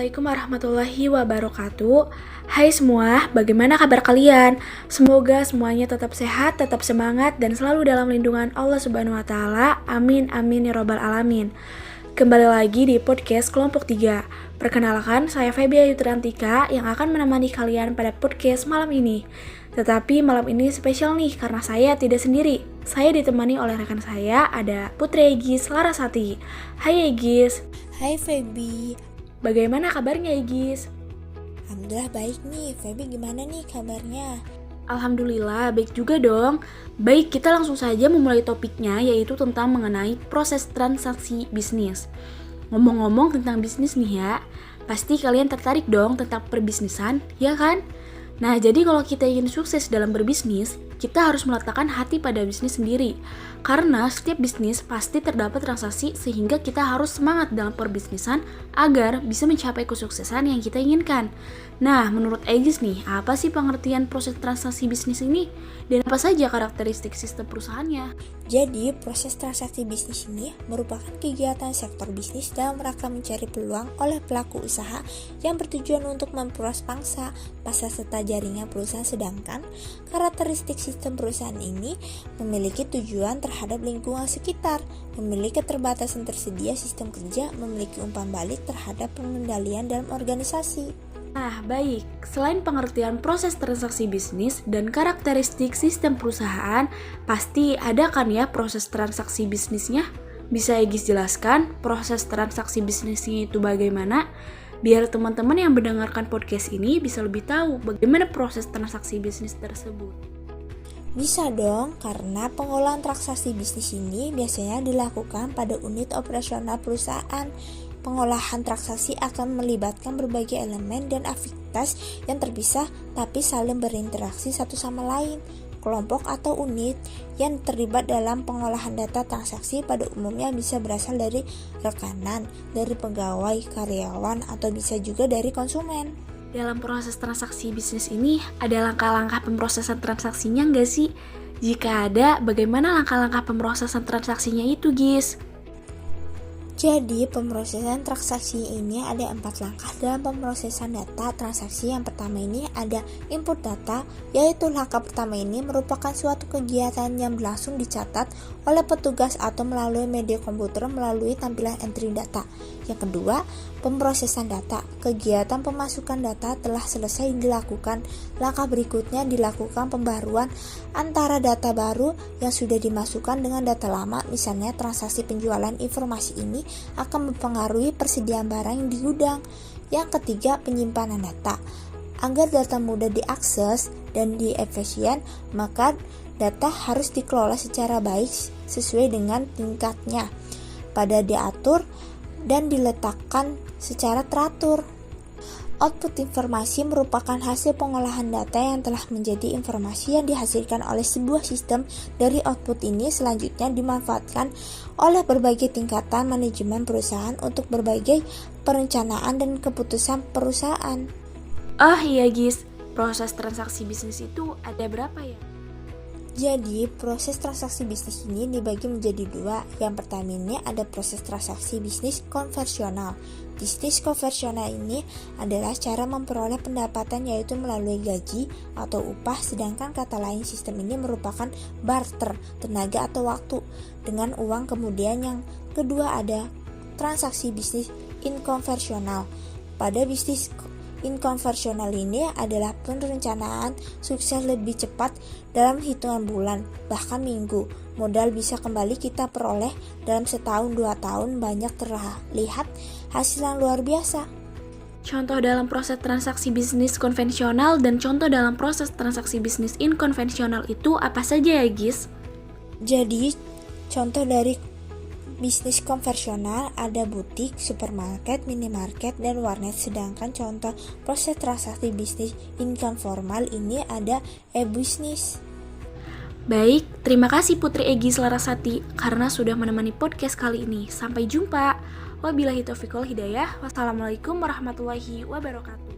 Assalamualaikum warahmatullahi wabarakatuh. Hai semua, bagaimana kabar kalian? Semoga semuanya tetap sehat, tetap semangat, dan selalu dalam lindungan Allah Subhanahu wa Ta'ala. Amin, amin ya Rabbal 'Alamin. Kembali lagi di podcast Kelompok 3. Perkenalkan, saya Feby Ayu Triantika yang akan menemani kalian pada podcast malam ini. Tetapi malam ini spesial nih karena saya tidak sendiri. Saya ditemani oleh rekan saya, ada Putri Egis Larasati. Hai Egis. Hai Feby. Bagaimana kabarnya Egis? Alhamdulillah baik nih. Feby gimana nih kabarnya? Alhamdulillah baik juga dong. Baik, kita langsung saja memulai topiknya, yaitu tentang mengenai proses transaksi bisnis. Ngomong-ngomong tentang bisnis nih ya, pasti kalian tertarik dong tentang perbisnisan, ya kan? Nah, jadi kalau kita ingin sukses dalam berbisnis, kita harus meletakkan hati pada bisnis sendiri. Karena setiap bisnis pasti terdapat transaksi sehingga kita harus semangat dalam perbisnisan agar bisa mencapai kesuksesan yang kita inginkan. Nah, menurut Egis nih, apa sih pengertian proses transaksi bisnis ini? Dan apa saja karakteristik sistem perusahaannya? Jadi, proses transaksi bisnis ini merupakan kegiatan sektor bisnis dalam rangka mencari peluang oleh pelaku usaha yang bertujuan untuk memperluas pangsa pasar serta jaringan perusahaan, sedangkan karakteristik sistem perusahaan ini memiliki tujuan terhadap lingkungan sekitar, memiliki keterbatasan tersedia sistem kerja, memiliki umpan balik terhadap pengendalian dalam organisasi. Nah, baik. Selain pengertian proses transaksi bisnis dan karakteristik sistem perusahaan, pasti ada kan ya proses transaksi bisnisnya? Bisa Egis jelaskan proses transaksi bisnisnya itu bagaimana? Biar teman-teman yang mendengarkan podcast ini bisa lebih tahu bagaimana proses transaksi bisnis tersebut. Bisa dong, karena pengolahan transaksi bisnis ini biasanya dilakukan pada unit operasional perusahaan. Pengolahan transaksi akan melibatkan berbagai elemen dan aktivitas yang terpisah tapi saling berinteraksi satu sama lain. Kelompok atau unit yang terlibat dalam pengolahan data transaksi pada umumnya bisa berasal dari rekanan, dari pegawai, karyawan, atau bisa juga dari konsumen. Dalam proses transaksi bisnis ini, ada langkah-langkah pemrosesan transaksinya nggak sih? Jika ada, bagaimana langkah-langkah pemrosesan transaksinya itu, Gis? Jadi, pemrosesan transaksi ini ada 4 langkah dalam pemrosesan data transaksi. Yang pertama ini ada input data, yaitu langkah pertama ini merupakan suatu kegiatan yang berlangsung dicatat oleh petugas atau melalui media komputer melalui tampilan entry data. Yang kedua, pemrosesan data. Kegiatan pemasukan data telah selesai dilakukan. Langkah berikutnya dilakukan pembaruan antara data baru yang sudah dimasukkan dengan data lama. Misalnya transaksi penjualan. Informasi ini akan mempengaruhi persediaan barang yang di gudang. Yang ketiga, penyimpanan data. Agar data mudah diakses dan diefisien, maka data harus dikelola secara baik sesuai dengan tingkatnya, pada diatur dan diletakkan secara teratur. Output informasi merupakan hasil pengolahan data yang telah menjadi informasi yang dihasilkan oleh sebuah sistem. Dari output ini selanjutnya dimanfaatkan oleh berbagai tingkatan manajemen perusahaan untuk berbagai perencanaan dan keputusan perusahaan. Oh iya Gis, proses transaksi bisnis itu ada berapa ya? Jadi, proses transaksi bisnis ini dibagi menjadi 2. Yang pertama ini ada proses transaksi bisnis konvensional. Bisnis konvensional ini adalah cara memperoleh pendapatan, yaitu melalui gaji atau upah, sedangkan kata lain sistem ini merupakan barter, tenaga atau waktu, dengan uang. Kemudian yang kedua ada transaksi bisnis inkonvensional. Pada bisnis inkonvensional ini adalah perencanaan sukses lebih cepat dalam hitungan bulan, bahkan minggu. Modal bisa kembali kita peroleh dalam setahun 2 tahun, banyak terlihat hasil yang luar biasa. Contoh dalam proses transaksi bisnis konvensional dan contoh dalam proses transaksi bisnis inkonvensional itu apa saja ya Gis? Jadi, contoh dari bisnis konvensional ada butik, supermarket, minimarket, dan warnet. Sedangkan contoh proses transaksi bisnis informal ini ada e-bisnis. Baik, terima kasih Putri Egis Larasati karena sudah menemani podcast kali ini. Sampai jumpa. Wabillahi taufiq wal hidayah. Wassalamualaikum warahmatullahi wabarakatuh.